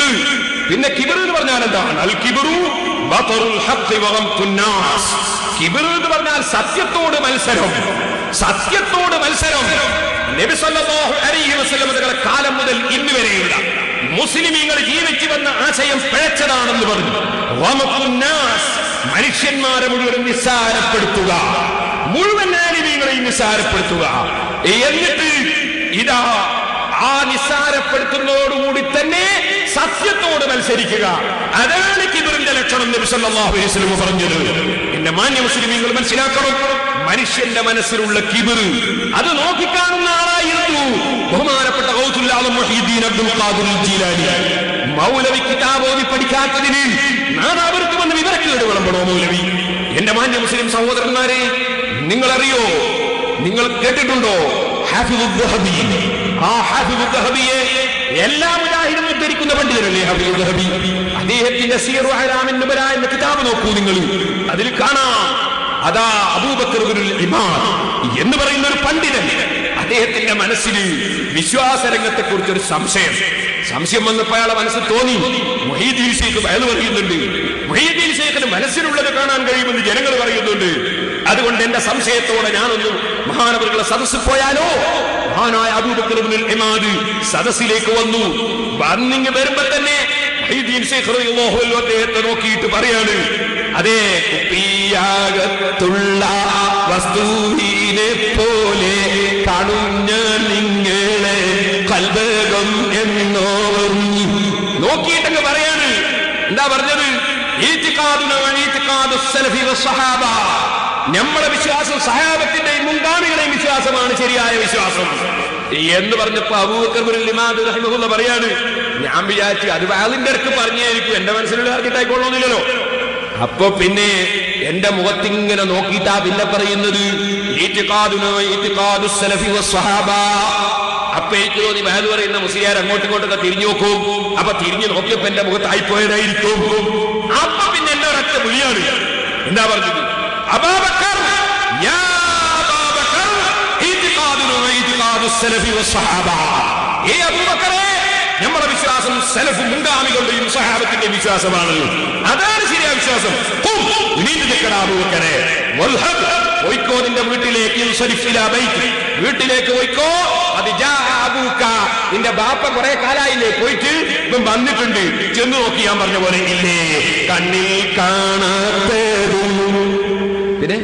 കിബ്റ്. പിന്നെ കിബ്റ് എന്ന് പറഞ്ഞാൽ എന്താണ്? അൽ കിബ്റു ബതറുൽ ഹഖ് വ ഗംതുൻ നാസ്. കിബ്റ് എന്ന് പറഞ്ഞാൽ സത്യത്തോട് മത്സരം. സത്യത്തോട് മത്സരം. നബി സല്ലല്ലാഹു അലൈഹി വസല്ലം തങ്ങളുടെ കാലം മുതൽ ഇന്ന് വരെയുള്ള മുസ്ലിമീങ്ങൾ ജീവിച്ചു വന്ന ആശയം പിഴച്ചതാണെന്ന് പറഞ്ഞു. ഗംതുൻ നാസ്, മനുഷ്യന്മാരെ മുഴുവൻ നിസ്സാരപ്പെടുത്തുക, മുഴുവൻ ആലിമീങ്ങളെയും നിസ്സാരപ്പെടുത്തുക. എന്നിട്ട് ഇതാ ആ നിസ്സാരപ്പെടുത്തുന്നതോടുകൂടി തന്നെ സത്യത്തോട് മത്സരിക്കുക. അതാണ് കിബ്റിന്റെ ലക്ഷണം നബി സല്ലല്ലാഹു അലൈഹി വസല്ലം പറഞ്ഞത്. എന്റെ മാന്യ മുസ്ലിമീങ്ങൾ മനസ്സിലാക്കണം, മനുഷ്യന്റെ മനസ്സിലുള്ള കിബ്ർ അത് നോക്കിക്കാണുന്ന ആളായിരുന്നു ബഹുമാനപ്പെട്ട ഗൗസുൽ ആലം മുഹീദ്ദീൻ അബ്ദുൽ ഖാദിർ ജീലാനി. മൗലവി കിതാബ് ഓതി പഠിക്കാത്തതിന് നാദാപുരത്ത് വന്ന് വിവരക്കേട് വിളമ്പണോ മൗലവി? എന്റെ മാന്യ മുസ്ലിം സഹോദരന്മാരെ, നിങ്ങളറിയോ, നിങ്ങൾ കേട്ടിട്ടുണ്ടോ ഹാഫിദുൽ ദഹബി? ആ ഹാഫിദുൽ ദഹബിയെ എല്ലാ മുജാഹിദും ഉദ്ധരിക്കുന്ന പണ്ഡിതരല്ലേ ഹാഫിദുൽ ദഹബി. അദ്ദേഹത്തിന്റെ സീറു അഅ്ലാമിൻ നുബല എന്ന കിതാബ് നോക്കൂ നിങ്ങൾ, അതിൽ കാണാം അതാ അബൂബക്കർ ഇബ്നുൽ ഇമാദ് എന്ന് പറയുന്ന ഒരു പണ്ഡിതൻ, അദ്ദേഹത്തിന്റെ മനസ്സിൽ വിശ്വാസ രംഗത്തെ കുറിച്ചൊരു സംശയം വന്നപ്പോൾ അയാളെ മനസ്സിൽ തോന്നി, മുഹീദ്ദീൻ ശൈഖ് വയത് പറയുന്നുണ്ട്, മുഹീദ്ദീൻ ശൈഖിന് മനസ്സിലുള്ളത് കാണാൻ കഴിയുമെന്ന് ജനങ്ങൾ പറയുന്നുണ്ട്. അതുകൊണ്ട് എന്റെ സംശയത്തോടെ ഞാനൊന്ന് മഹാനവറുകളുടെ സദസ്സിൽ പോയാലോ? മഹാനായ അബൂബക്കർ ഇബ്നുൽ ഇമാദ് സദസ്സിലേക്ക് വന്നു. വന്നിങ്ങ് വരുമ്പോ തന്നെ മുഹീദ്ദീൻ ശൈഖ് റളിയല്ലാഹു അൻഹു അദ്ദേഹത്തെ നോക്കിയിട്ട് പറയാണ്, അതേ കുപ്പിയാകത്തുള്ള വസ്തുവിനെ പോലെ കാണുന്ന നിങ്ങളെ കൽബകം എന്നോ നോക്കിയിട്ടങ്ങ് പറയാണ്. എന്താ പറഞ്ഞത്? നമ്മളെ വിശ്വാസം സഹാബത്തിന്റെയും മുൻഗാമികളുടെയും വിശ്വാസമാണ് ശരിയായ വിശ്വാസം എന്ന് പറഞ്ഞപ്പോ അബൂബക്കർ ഇബ്നുൽ ഇമാദ് റഹിമഹുല്ലാഹ് പറയാണ്, ഞാൻ വിചാരിച്ചു അത് വാളിന്റെ അടുത്ത് പറഞ്ഞായിരിക്കും, എന്റെ മനസ്സിലുള്ള ആർക്കിട്ടായിക്കൊള്ളണമെന്നില്ലല്ലോ. അപ്പൊ പിന്നെ എന്റെ മുഖത്തിങ്ങനെ നോക്കിയിട്ടാ പിന്നെ പറയുന്നത് അപ്പൊ എനിക്ക് തോന്നി വയത് പറയുന്ന മുസ്ലിയാർ അങ്ങോട്ടും ഇങ്ങോട്ടൊക്കെ തിരിഞ്ഞു നോക്കും. അപ്പൊ തിരിഞ്ഞു നോക്കിയപ്പോ എന്റെ മുഖത്തായിപ്പോയതായിരിക്കും. അപ്പൊ പിന്നെ എന്റെ ഒരൊറ്റ വിളിയാണ്. എന്താ പറഞ്ഞത്? അബൂബക്കർ, യാ അബൂബക്കർ, ഏ അബൂബക്കറേ, നമ്മുടെ വിശ്വാസം സലഫ് മുൻഗാമികളുടെയും സഹാബത്തിന്റെ വിശ്വാസമാണ്. അതാണ് ശരിയായ വിശ്വാസം. പോയിക്കോ നിന്റെ വീട്ടിലേക്ക്, വീട്ടിലേക്ക് പോയിക്കോ. അത് നിന്റെ ബാപ്പ കുറെ കാലായില്ലേ പോയിട്ട്, ഇപ്പം വന്നിട്ടുണ്ട്, ചെന്ന് നോക്കി ഞാൻ പറഞ്ഞ പോലെ ഇല്ലേ, കണ്ണിൽ കാണാത്തതും പിന്നെ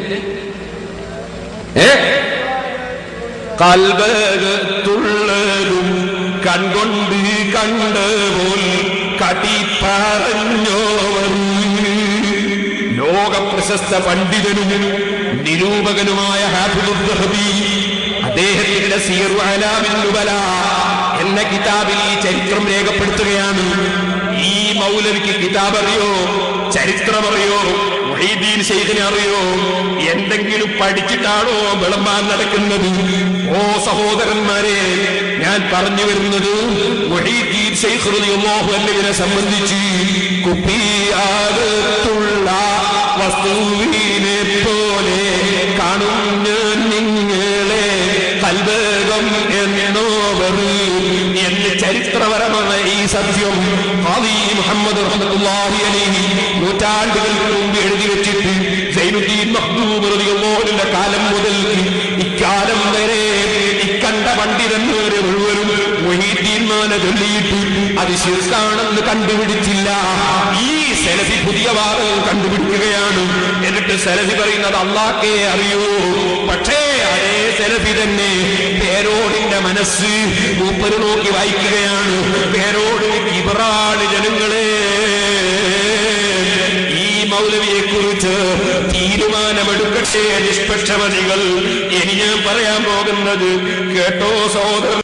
കൽബകത്തുള്ളതും കൺകൊണ്ട് കണ്ടപോൽ കടി പറഞ്ഞോവർ. ലോക പ്രശസ്ത പണ്ഡിതനും നിരൂപകനുമായ ഹാഫിദുൽ ദഹബി അദ്ദേഹത്തിന്റെ സീറു അഅ്ലാമിൻ നുബല എന്ന കിതാബിൽ ഈ ചരിത്രം രേഖപ്പെടുത്തുകയാണ്. ഈ മൗലവിക്ക് കിതാബ് അറിയോ? ചരിത്രമറിയോ? മുഹീദ്ദീൻ ശൈഖിനെ അറിയോ? എന്തെങ്കിലും പഠിച്ചിട്ടാണോ വിളമ്പാൻ നടക്കുന്നത്? ഓ സഹോദരന്മാരെ, ഞാൻ പറഞ്ഞു വരുന്നത് മുഹീദ്ദീൻ ശൈഖ് റളിയല്ലാഹു അൻഹുവിനെ സംബന്ധിച്ച് കുപ്പിയാകത്തുള്ള വസ്തുവിനെ പോലെ കാണുന്ന നിങ്ങളെ കൽബകം എന്നോവർ എന്ന് ചരിത്രപരമായ ഈ സത്യം ഖാദി മുഹമ്മദ് റഹ്മത്തുള്ളാഹി അലൈഹി നൂറ്റാണ്ടുകൾക്ക് മുമ്പ് എഴുതി വെച്ചിട്ട് സൈനുദ്ദീൻ മഖ്ദൂം റളിയല്ലാഹു അൻഹുവിന്റെ കാലം മുതൽ ഇക്കാലം വരെ ഇക്കണ്ട പണ്ഡിതന്മാരെ മുഴുവനും മുഹീദ്ദീൻമാനെ ചൊല്ലിയിട്ട് അത് ശിർക്കാണെന്ന് കണ്ടുപിടിച്ചില്ല. ഈ സലഫി പുതിയ വാദം കണ്ടുപിടിക്കുകയാണ്. എന്നിട്ട് സലഫി പറയുന്നത് അല്ലാഹ്ക്കേ അറിയൂ. പക്ഷേ അതേ സലഫി തന്നെ പേരോടിന്റെ മനസ്സ് മൂപ്പര് നോക്കി വായിക്കുകയാണ്. പേരോട് കിബറാണ് ജനങ്ങളെ. ഈ മൗലവിയെ കുറിച്ച് തീരുമാനമെടുക്കട്ടെ നിഷ്പക്ഷമതികൾ. ഇനി ഞാൻ പറയാൻ പോകുന്നത് കേട്ടോ സഹോദരൻ.